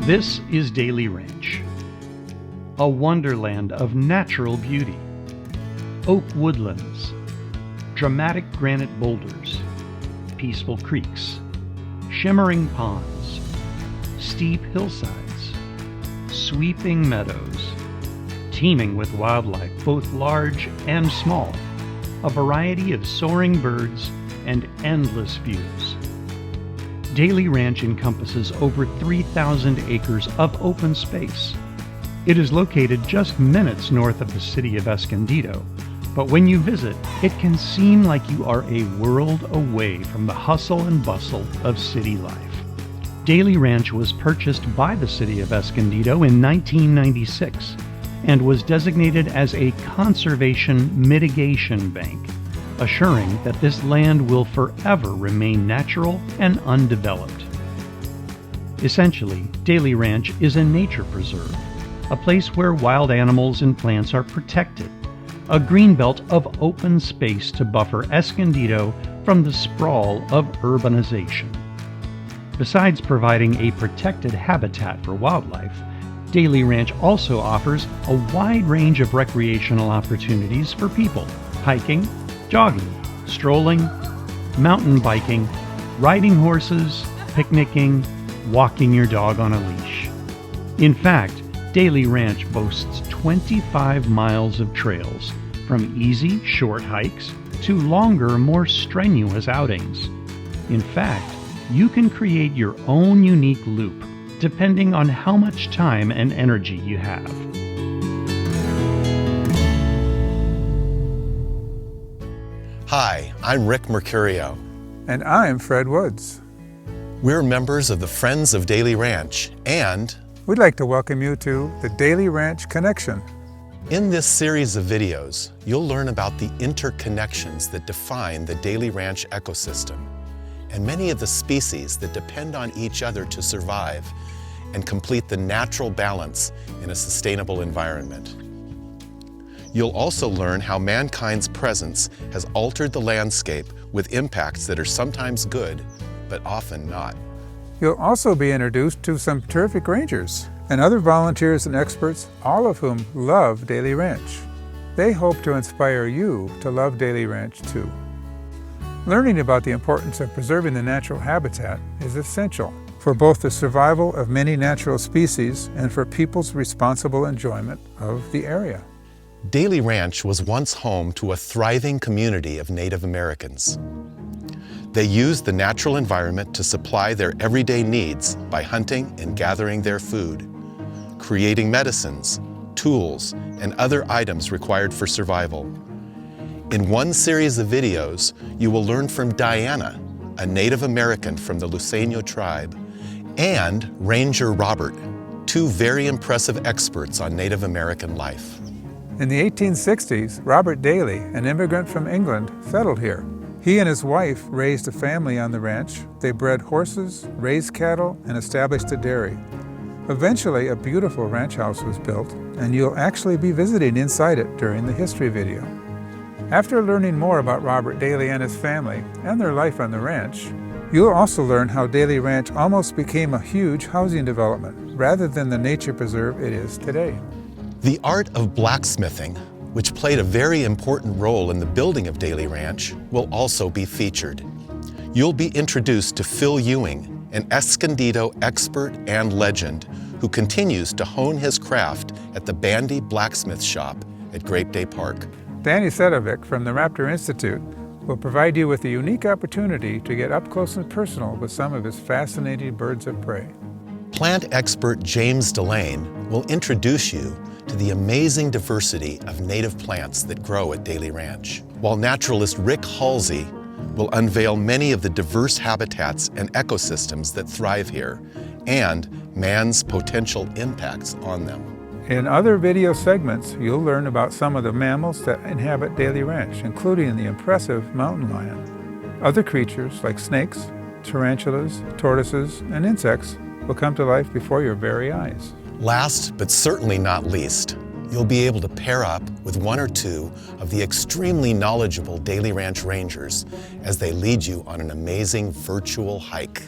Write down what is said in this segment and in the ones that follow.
This is Daly Ranch, a wonderland of natural beauty. Oak woodlands, dramatic granite boulders, peaceful creeks, shimmering ponds, steep hillsides, sweeping meadows, teeming with wildlife both large and small, a variety of soaring birds, and endless views. Daly Ranch encompasses over 3,000 acres of open space. It is located just minutes north of the city of Escondido, but when you visit, it can seem like you are a world away from the hustle and bustle of city life. Daly Ranch was purchased by the city of Escondido in 1996 and was designated as a conservation mitigation bank, assuring that this land will forever remain natural and undeveloped. Essentially, Daly Ranch is a nature preserve, a place where wild animals and plants are protected, a greenbelt of open space to buffer Escondido from the sprawl of urbanization. Besides providing a protected habitat for wildlife, Daly Ranch also offers a wide range of recreational opportunities for people: hiking, jogging, strolling, mountain biking, riding horses, picnicking, walking your dog on a leash. In fact, Daly Ranch boasts 25 miles of trails, from easy, short hikes to longer, more strenuous outings. In fact, you can create your own unique loop, depending on how much time and energy you have. Hi, I'm Rick Mercurio. And I'm Fred Woods. We're members of the Friends of Daly Ranch, and we'd like to welcome you to the Daly Ranch Connection. In this series of videos, you'll learn about the interconnections that define the Daly Ranch ecosystem and many of the species that depend on each other to survive and complete the natural balance in a sustainable environment. You'll also learn how mankind's presence has altered the landscape with impacts that are sometimes good, but often not. You'll also be introduced to some terrific rangers and other volunteers and experts, all of whom love Daly Ranch. They hope to inspire you to love Daly Ranch too. Learning about the importance of preserving the natural habitat is essential for both the survival of many natural species and for people's responsible enjoyment of the area. Daly Ranch was once home to a thriving community of Native Americans. They used the natural environment to supply their everyday needs by hunting and gathering their food, creating medicines, tools, and other items required for survival. In one series of videos, you will learn from Diana, a Native American from the Luiseño tribe, and Ranger Robert, two very impressive experts on Native American life. In the 1860s, Robert Daly, an immigrant from England, settled here. He and his wife raised a family on the ranch. They bred horses, raised cattle, and established a dairy. Eventually, a beautiful ranch house was built, and you'll actually be visiting inside it during the history video. After learning more about Robert Daly and his family and their life on the ranch, you'll also learn how Daly Ranch almost became a huge housing development rather than the nature preserve it is today. The art of blacksmithing, which played a very important role in the building of Daly Ranch, will also be featured. You'll be introduced to Phil Ewing, an Escondido expert and legend who continues to hone his craft at the Bandy Blacksmith Shop at Grape Day Park. Danny Sedovic from the Raptor Institute will provide you with a unique opportunity to get up close and personal with some of his fascinating birds of prey. Plant expert James Delane will introduce you to the amazing diversity of native plants that grow at Daly Ranch, while naturalist Rick Halsey will unveil many of the diverse habitats and ecosystems that thrive here and man's potential impacts on them. In other video segments, you'll learn about some of the mammals that inhabit Daly Ranch, including the impressive mountain lion. Other creatures like snakes, tarantulas, tortoises, and insects will come to life before your very eyes. Last, but certainly not least, you'll be able to pair up with one or two of the extremely knowledgeable Daly Ranch Rangers as they lead you on an amazing virtual hike.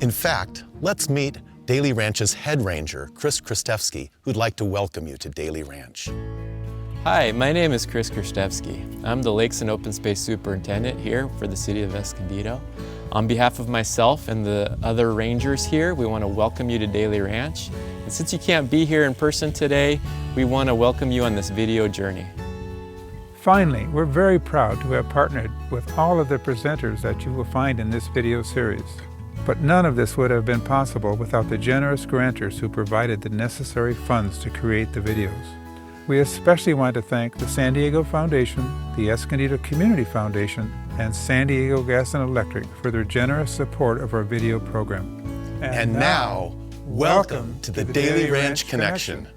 In fact, let's meet Daly Ranch's head ranger, Chris Kristevsky, who'd like to welcome you to Daly Ranch. Hi, my name is Chris Kristevsky. I'm the Lakes and Open Space Superintendent here for the City of Escondido. On behalf of myself and the other rangers here, we want to welcome you to Daly Ranch. And since you can't be here in person today, we want to welcome you on this video journey. Finally, we're very proud to have partnered with all of the presenters that you will find in this video series. But none of this would have been possible without the generous grantors who provided the necessary funds to create the videos. We especially want to thank the San Diego Foundation, the Escondido Community Foundation, and San Diego Gas and Electric for their generous support of our video program. And now, welcome to the Daly Ranch Connection.